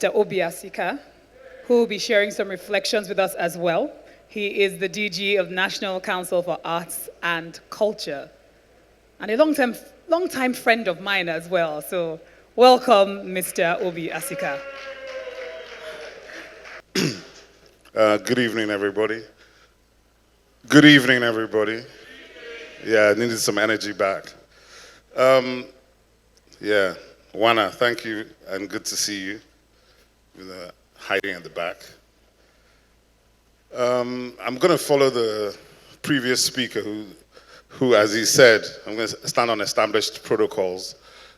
Mr. Obi Asika, who will be sharing some reflections with us as well. He is the DG of National Council for Arts and Culture, and a long-time friend of mine as well. So welcome, Mr. Obi Asika. Good evening, everybody. Good evening, everybody. Yeah, I needed some energy back. Yeah, Wana, thank you, and good to see you. With hiding at the back. I'm going to follow the previous speaker who, as he said, I'm going to stand on established protocols.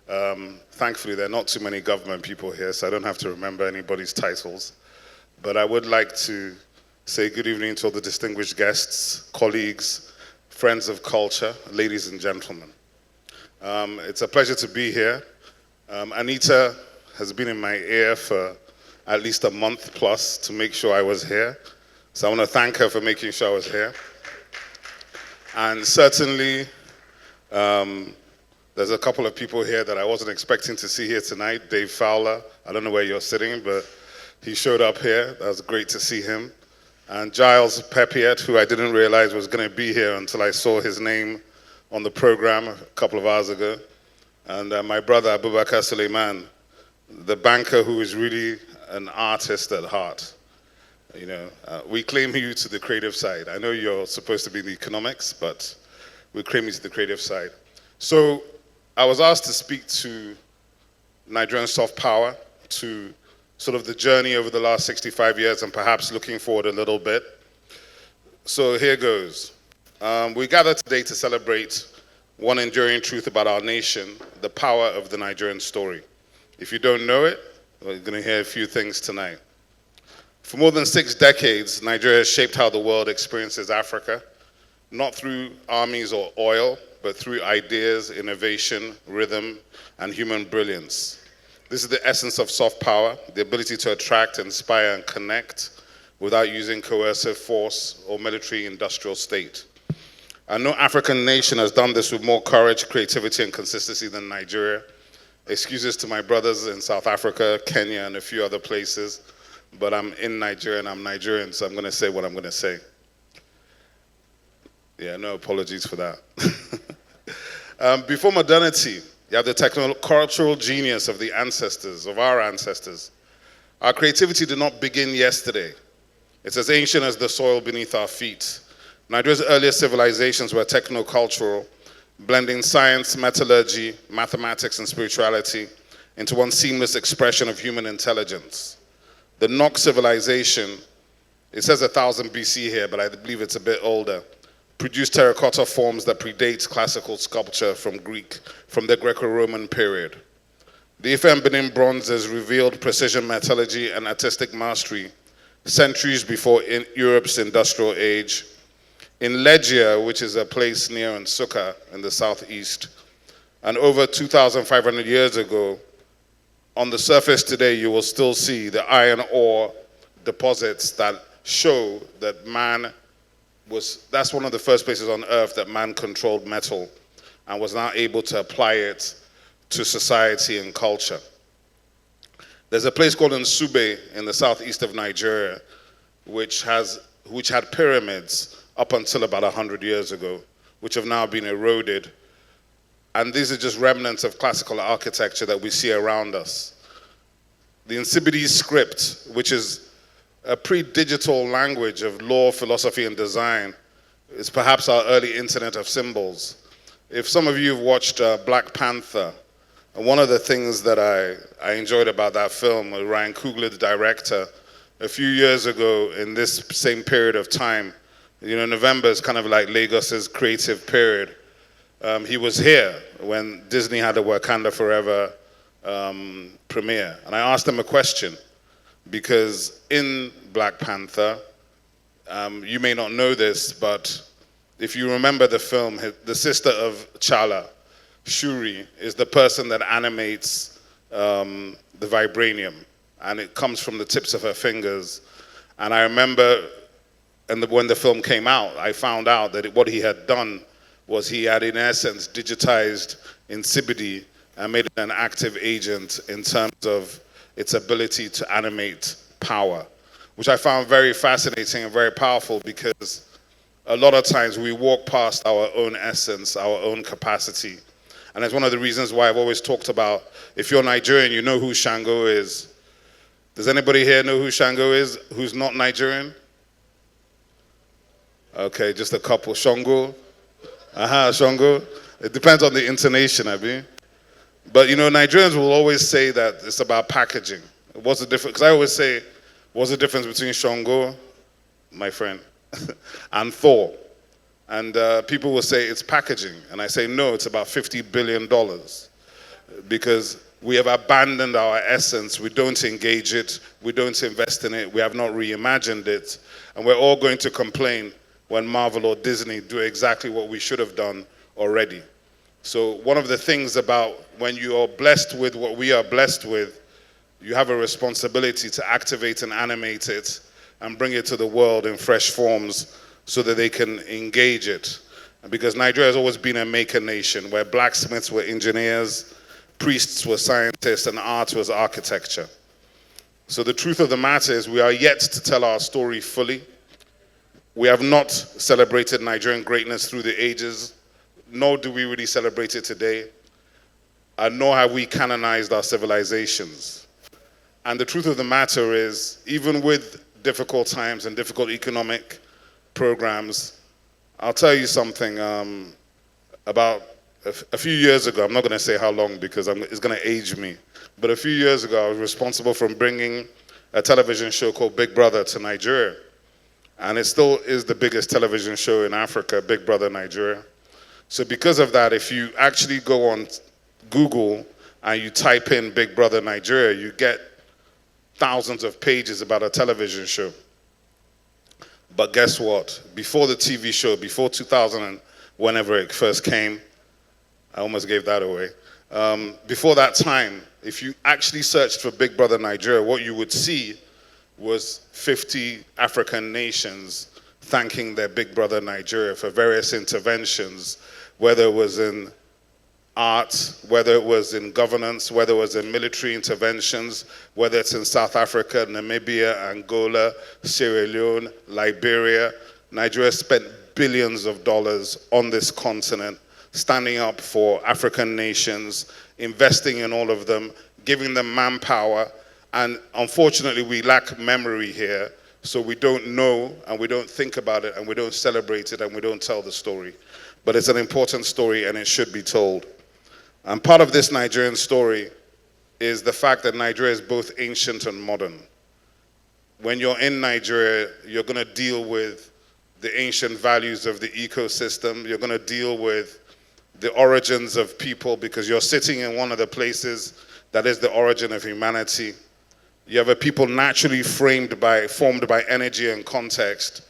Thankfully, there are not too many government people here, so I don't have to remember anybody's titles. But I would like to say good evening to all the distinguished guests, colleagues, friends of culture, ladies and gentlemen. It's a pleasure to be here. Anita has been in my ear for at least a month plus to make sure I was here. So I want to thank her for making sure I was here. And certainly, there's a couple of people here that I wasn't expecting to see here tonight. Dave Fowler, I don't know where you're sitting, but he showed up here. That was great to see him. And Giles Pepiet, who I didn't realize was going to be here until I saw his name on the program a couple of hours ago. And my brother, Abubakar Suleiman, the banker who is really an artist at heart. You know, we claim you to the creative side. I know you're supposed to be in the economics, but we claim you to the creative side. So I was asked to speak to Nigerian soft power, to sort of the journey over the last 65 years and perhaps looking forward a little bit. So here goes. We gather today to celebrate one enduring truth about our nation, the power of the Nigerian story. If you don't know it, we're going to hear a few things tonight. For more than 6 decades, Nigeria has shaped how the world experiences Africa, not through armies or oil, but through ideas, innovation, rhythm, and human brilliance. This is the essence of soft power, the ability to attract, inspire, and connect without using coercive force or military-industrial state. And no African nation has done this with more courage, creativity, and consistency than Nigeria. Excuses to my brothers in South Africa, Kenya, and a few other places. But I'm in Nigeria and I'm Nigerian, so I'm going to say what I'm going to say. Yeah, no apologies for that. Before modernity, you have the techno-cultural genius of the ancestors, of our ancestors. Our creativity did not begin yesterday. It's as ancient as the soil beneath our feet. Nigeria's earliest civilizations were techno-cultural, blending science, metallurgy, mathematics, and spirituality into one seamless expression of human intelligence. The Nok civilization, it says 1000 BC here, but I believe it's a bit older, produced terracotta forms that predate classical sculpture from the Greco-Roman period. The Ife and Benin bronzes revealed precision metallurgy and artistic mastery centuries before Europe's industrial age. In Legia, which is a place near Nsukka in the southeast, and over 2,500 years ago, on the surface today, you will still see the iron ore deposits that show that that's one of the first places on earth that man controlled metal and was now able to apply it to society and culture. There's a place called Nsube in the southeast of Nigeria, which had pyramids up until about 100 years ago, which have now been eroded. And these are just remnants of classical architecture that we see around us. The Nsibidi script, which is a pre-digital language of law, philosophy, and design, is perhaps our early internet of symbols. If some of you have watched Black Panther, one of the things that I enjoyed about that film, Ryan Coogler, the director, a few years ago in this same period of time, you know, November is kind of like Lagos's creative period. He was here when Disney had a Wakanda Forever premiere. And I asked him a question, because in Black Panther, you may not know this, but if you remember the film, the sister of T'Challa, Shuri, is the person that animates the vibranium, and it comes from the tips of her fingers. And I remember when the film came out, I found out that what he had done was he had, in essence, digitized Nsibidi and made it an active agent in terms of its ability to animate power, which I found very fascinating and very powerful, because a lot of times we walk past our own essence, our own capacity. And it's one of the reasons why I've always talked about, if you're Nigerian, you know who Shango is. Does anybody here know who Shango is who's not Nigerian? Okay, just a couple. Shango? Shango. It depends on the intonation, Abi. But you know, Nigerians will always say that it's about packaging. What's the difference? Because I always say, what's the difference between Shango, my friend, and Thor? And people will say it's packaging. And I say, no, it's about $50 billion. Because we have abandoned our essence. We don't engage it. We don't invest in it. We have not reimagined it. And we're all going to complain when Marvel or Disney do exactly what we should have done already. So one of the things about when you are blessed with what we are blessed with, you have a responsibility to activate and animate it and bring it to the world in fresh forms so that they can engage it. Because Nigeria has always been a maker nation where blacksmiths were engineers, priests were scientists, and art was architecture. So the truth of the matter is we are yet to tell our story fully. We have not celebrated Nigerian greatness through the ages, nor do we really celebrate it today, and nor have we canonized our civilizations. And the truth of the matter is, even with difficult times and difficult economic programs, I'll tell you something. About a few years ago, I'm not going to say how long because it's going to age me, but a few years ago I was responsible for bringing a television show called Big Brother to Nigeria. And it still is the biggest television show in Africa, Big Brother Nigeria. So because of that, if you actually go on Google and you type in Big Brother Nigeria, you get thousands of pages about a television show. But guess what? Before the TV show, before 2000 and whenever it first came, I almost gave that away. Before that time, if you actually searched for Big Brother Nigeria, what you would see was 50 African nations thanking their Big Brother Nigeria for various interventions, whether it was in art, whether it was in governance, whether it was in military interventions, whether it's in South Africa, Namibia, Angola, Sierra Leone, Liberia. Nigeria spent billions of dollars on this continent, standing up for African nations, investing in all of them, giving them manpower. And unfortunately, we lack memory here, so we don't know, and we don't think about it, and we don't celebrate it, and we don't tell the story. But it's an important story, and it should be told. And part of this Nigerian story is the fact that Nigeria is both ancient and modern. When you're in Nigeria, you're going to deal with the ancient values of the ecosystem. You're going to deal with the origins of people, because you're sitting in one of the places that is the origin of humanity. You have a people naturally formed by energy and context,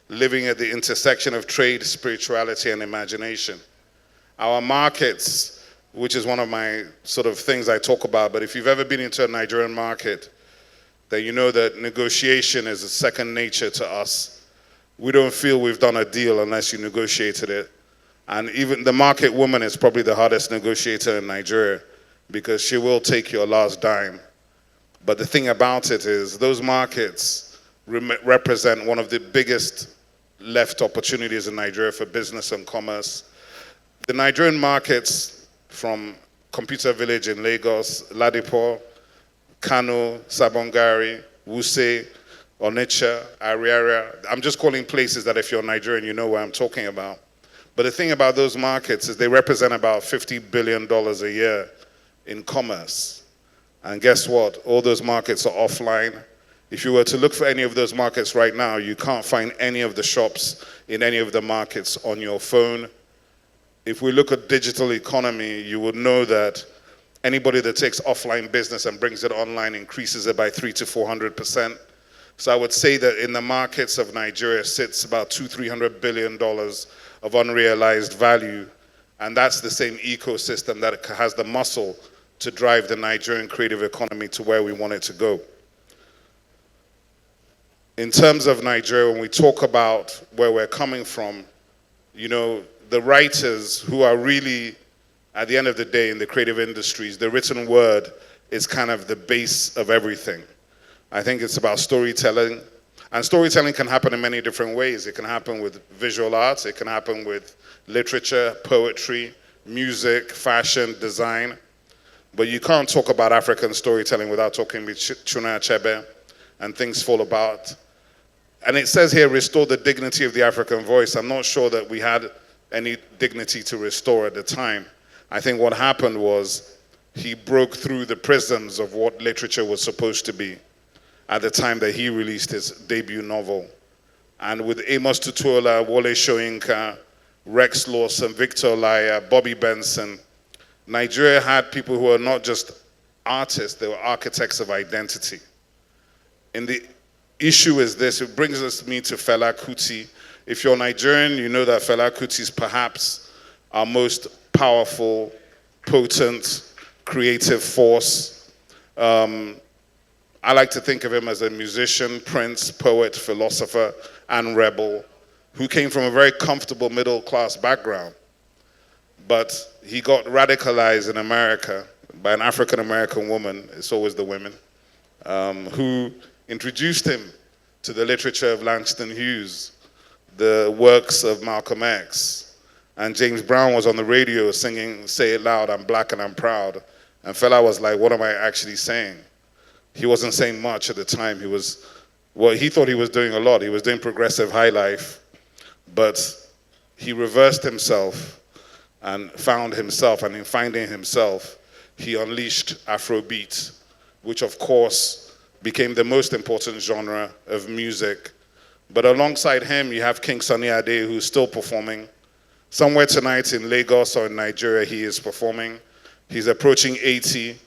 living at the intersection of trade, spirituality, and imagination. Our markets, which is one of my sort of things I talk about, but if you've ever been into a Nigerian market, then you know that negotiation is a second nature to us. We don't feel we've done a deal unless you negotiated it. And even the market woman is probably the hardest negotiator in Nigeria, because she will take your last dime. But the thing about it is those markets represent one of the biggest left opportunities in Nigeria for business and commerce. The Nigerian markets, from Computer Village in Lagos, Ladipo, Kano, Sabongari, Wuse, Onitsha, Ariara. I'm just calling places that if you're Nigerian, you know where I'm talking about. But the thing about those markets is they represent about $50 billion a year in commerce. And guess what? All those markets are offline. If you were to look for any of those markets right now, you can't find any of the shops in any of the markets on your phone. If we look at digital economy, you would know that anybody that takes offline business and brings it online increases it by 300 to 400%. So I would say that in the markets of Nigeria sits about $200-300 billion of unrealized value. And that's the same ecosystem that has the muscle to drive the Nigerian creative economy to where we want it to go. In terms of Nigeria, when we talk about where we're coming from, you know, the writers who are really, at the end of the day, in the creative industries, the written word is kind of the base of everything. I think it's about storytelling. And storytelling can happen in many different ways. It can happen with visual arts, it can happen with literature, poetry, music, fashion, design. But you can't talk about African storytelling without talking with Chuna Achebe and Things Fall Apart. And it says here, restore the dignity of the African voice. I'm not sure that we had any dignity to restore at the time. I think what happened was he broke through the prisms of what literature was supposed to be at the time that he released his debut novel. And with Amos Tutuola, Wole Soyinka, Rex Lawson, Victor Olaiya, Bobby Benson, Nigeria had people who are not just artists, they were architects of identity. And the issue is this, it brings me to Fela Kuti. If you're Nigerian, you know that Fela Kuti is perhaps our most powerful, potent, creative force. I like to think of him as a musician, prince, poet, philosopher, and rebel who came from a very comfortable middle-class background. But he got radicalized in America by an African-American woman, it's always the women, who introduced him to the literature of Langston Hughes, the works of Malcolm X. And James Brown was on the radio singing, "Say It Loud, I'm Black and I'm Proud." And Fela was like, what am I actually saying? He wasn't saying much at the time. He thought he was doing a lot. He was doing progressive high life, but he reversed himself and found himself, and in finding himself, he unleashed Afrobeat, which of course became the most important genre of music. But alongside him, you have King Sunny Ade, who's still performing. Somewhere tonight in Lagos or in Nigeria, he is performing. He's approaching 80.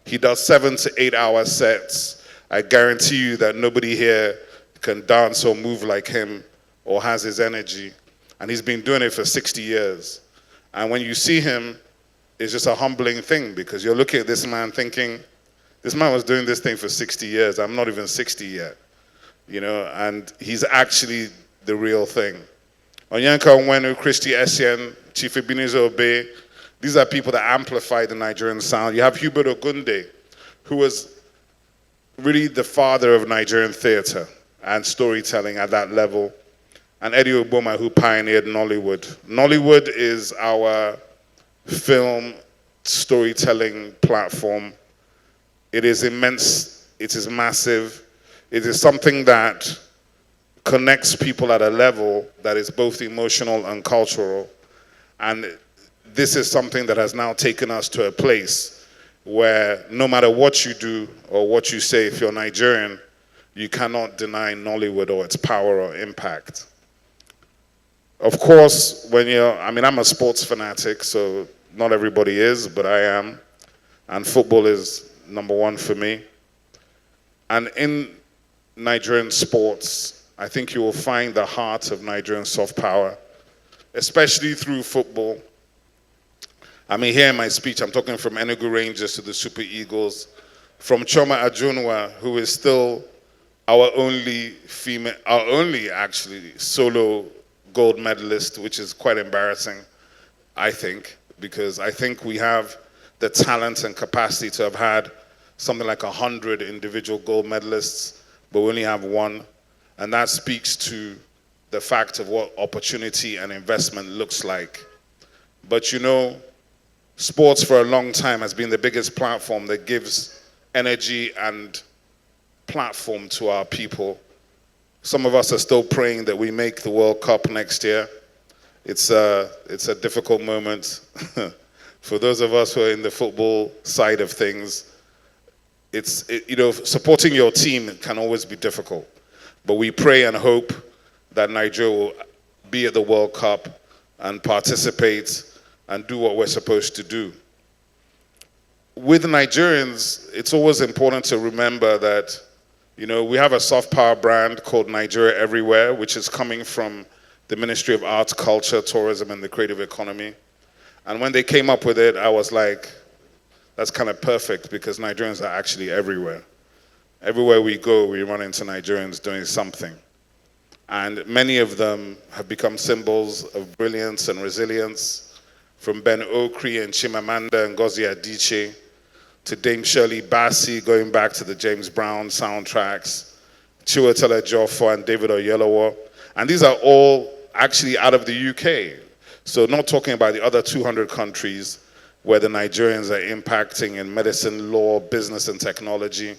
He does 7 to 8 hour sets. I guarantee you that nobody here can dance or move like him or has his energy. And he's been doing it for 60 years. And when you see him, it's just a humbling thing because you're looking at this man thinking, this man was doing this thing for 60 years. I'm not even 60 yet, you know, and he's actually the real thing. Onyanka Onwenu, Christy Essien, Chief Ebenezer Obey, these are people that amplify the Nigerian sound. You have Hubert Ogunde, who was really the father of Nigerian theater and storytelling at that level. And Eddie Oboma, who pioneered Nollywood. Nollywood is our film storytelling platform. It is immense, it is massive. It is something that connects people at a level that is both emotional and cultural. And this is something that has now taken us to a place where no matter what you do or what you say, if you're Nigerian, you cannot deny Nollywood or its power or impact. Of course, I'm a sports fanatic, so not everybody is, but I am. And football is number one for me. And in Nigerian sports, I think you will find the heart of Nigerian soft power, especially through football. I mean, here in my speech, I'm talking from Enugu Rangers to the Super Eagles, from Choma Ajunwa, who is still our only actually solo gold medalist, which is quite embarrassing, I think, because I think we have the talent and capacity to have had something like 100 individual gold medalists, but we only have one. And that speaks to the fact of what opportunity and investment looks like. But you know, sports for a long time has been the biggest platform that gives energy and platform to our people. Some of us are still praying that we make the World Cup next year. It's a difficult moment. For those of us who are in the football side of things, supporting your team can always be difficult. But we pray and hope that Nigeria will be at the World Cup and participate and do what we're supposed to do. With Nigerians, it's always important to remember that, we have a soft power brand called Nigeria Everywhere, which is coming from the Ministry of Arts, Culture, Tourism, and the Creative Economy. And when they came up with it, I was like, that's kind of perfect because Nigerians are actually everywhere. Everywhere we go, we run into Nigerians doing something. And many of them have become symbols of brilliance and resilience, from Ben Okri and Chimamanda and Ngozi Adichie to Dame Shirley Bassey, going back to the James Brown soundtracks, Chiwetel Ejiofor and David Oyelowo. And these are all actually out of the UK. So not talking about the other 200 countries where the Nigerians are impacting in medicine, law, business, and technology.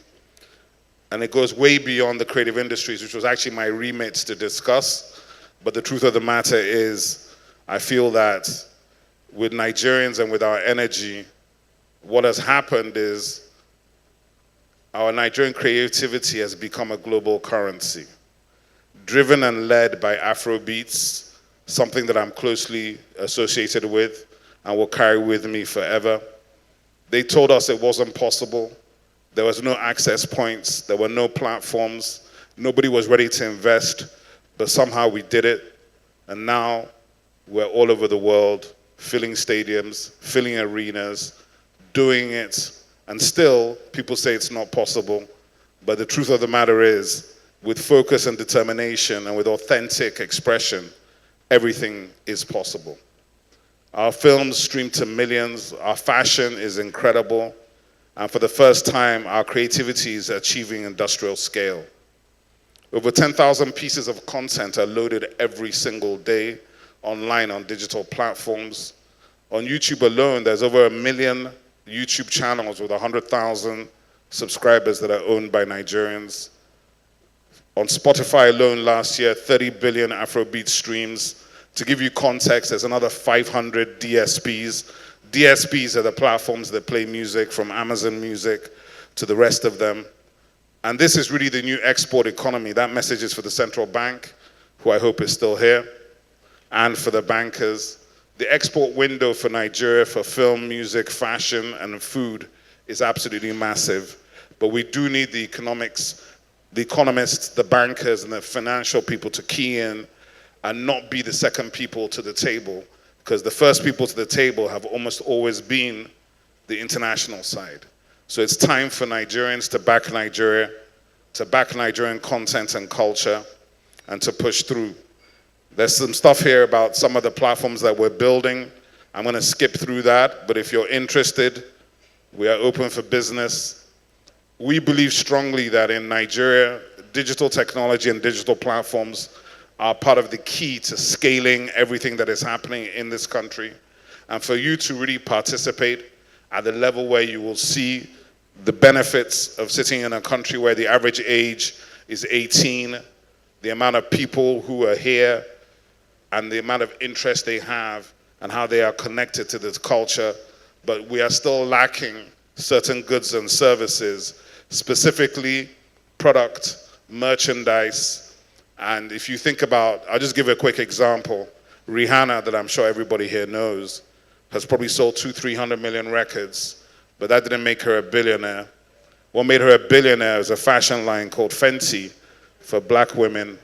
And it goes way beyond the creative industries, which was actually my remit to discuss. But the truth of the matter is, I feel that with Nigerians and with our energy, what has happened is our Nigerian creativity has become a global currency, driven and led by Afrobeats, something that I'm closely associated with and will carry with me forever. They told us it wasn't possible. There was no access points. There were no platforms. Nobody was ready to invest, but somehow we did it. And now we're all over the world, filling stadiums, filling arenas, doing it. And still, people say it's not possible. But the truth of the matter is, with focus and determination and with authentic expression, everything is possible. Our films stream to millions. Our fashion is incredible. And for the first time, our creativity is achieving industrial scale. Over 10,000 pieces of content are loaded every single day online on digital platforms. On YouTube alone, there's over 1 million YouTube channels with 100,000 subscribers that are owned by Nigerians. On Spotify alone last year, 30 billion Afrobeat streams. To give you context, there's another 500 DSPs. DSPs are the platforms that play music, from Amazon Music to the rest of them. And this is really the new export economy. That message is for the central bank, who I hope is still here, and for the bankers. The export window for Nigeria for film, music, fashion, and food is absolutely massive. But we do need the economists, the bankers, and the financial people to key in and not be the second people to the table, because the first people to the table have almost always been the international side. So it's time for Nigerians to back Nigeria, to back Nigerian content and culture, and to push through. There's some stuff here about some of the platforms that we're building. I'm going to skip through that, but if you're interested, we are open for business. We believe strongly that in Nigeria, digital technology and digital platforms are part of the key to scaling everything that is happening in this country. And for you to really participate at the level where you will see the benefits of sitting in a country where the average age is 18, the amount of people who are here, and the amount of interest they have, and how they are connected to this culture. But we are still lacking certain goods and services, specifically product, merchandise. And if you think about, I'll just give a quick example. Rihanna, that I'm sure everybody here knows, has probably sold 200-300 million records, but that didn't make her a billionaire. What made her a billionaire is a fashion line called Fenty for black women.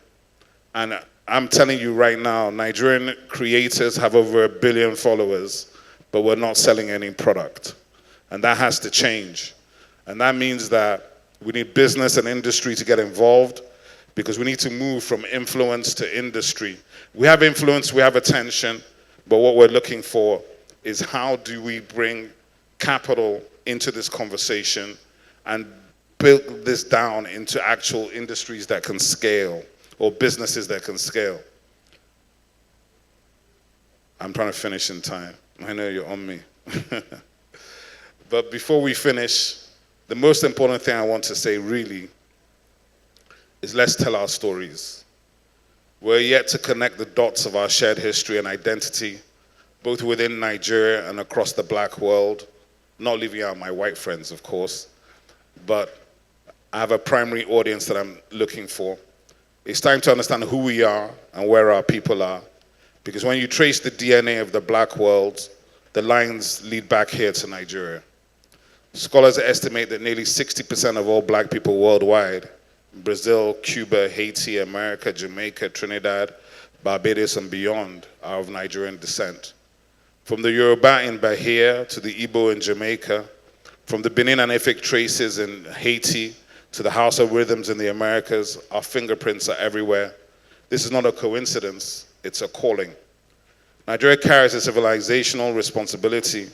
And I'm telling you right now, Nigerian creators have over 1 billion followers, but we're not selling any product. And that has to change. And that means that we need business and industry to get involved, because we need to move from influence to industry. We have influence, we have attention, but what we're looking for is how do we bring capital into this conversation and build this down into actual industries that can scale, or businesses that can scale. I'm trying to finish in time. I know you're on me. But before we finish, the most important thing I want to say really is let's tell our stories. We're yet to connect the dots of our shared history and identity, both within Nigeria and across the black world. Not leaving out my white friends, of course, but I have a primary audience that I'm looking for. It's time to understand who we are and where our people are, because when you trace the DNA of the black world, the lines lead back here to Nigeria. Scholars estimate that nearly 60% of all black people worldwide, Brazil, Cuba, Haiti, America, Jamaica, Trinidad, Barbados, and beyond, are of Nigerian descent. From the Yoruba in Bahia to the Igbo in Jamaica, from the Benin and Efik traces in Haiti to the House of Rhythms in the Americas, our fingerprints are everywhere. This is not a coincidence, it's a calling. Nigeria carries a civilizational responsibility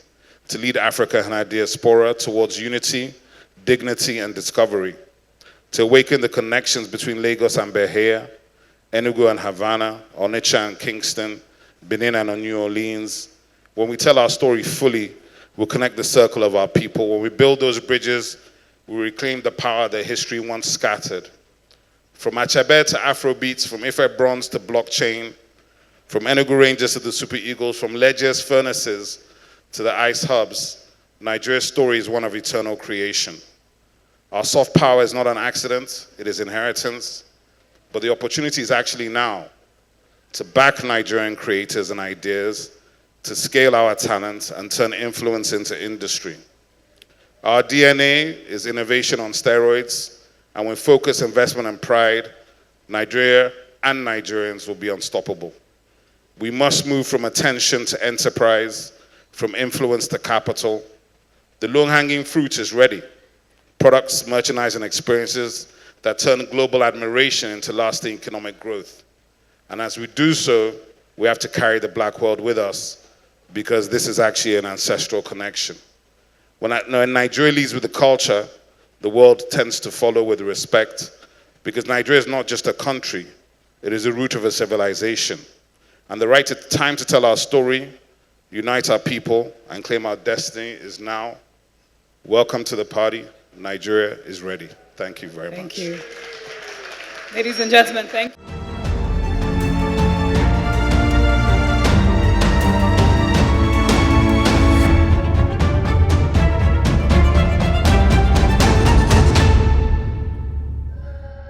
to lead Africa and her diaspora towards unity, dignity, and discovery, to awaken the connections between Lagos and Bahia, Enugu and Havana, Onitsha and Kingston, Benin and New Orleans. When we tell our story fully, we'll connect the circle of our people. When we build those bridges, we reclaim the power that history once scattered. From Achebe to Afrobeats, from Ife Bronze to blockchain, from Enugu Rangers to the Super Eagles, from ledges, furnaces to the ice hubs, Nigeria's story is one of eternal creation. Our soft power is not an accident, it is inheritance, but the opportunity is actually now to back Nigerian creators and ideas, to scale our talent and turn influence into industry. Our DNA is innovation on steroids, and with focus, investment, and pride, Nigeria and Nigerians will be unstoppable. We must move from attention to enterprise, from influence to capital. The low-hanging fruit is ready. Products, merchandise, and experiences that turn global admiration into lasting economic growth. And as we do so, we have to carry the black world with us, because this is actually an ancestral connection. When Nigeria leads with the culture, the world tends to follow with respect, because Nigeria is not just a country, it is the root of a civilization. And the right time to tell our story, unite our people, and claim our destiny is now. Welcome to the party. Nigeria is ready. Thank you very much. Thank you. Ladies and gentlemen, thank you.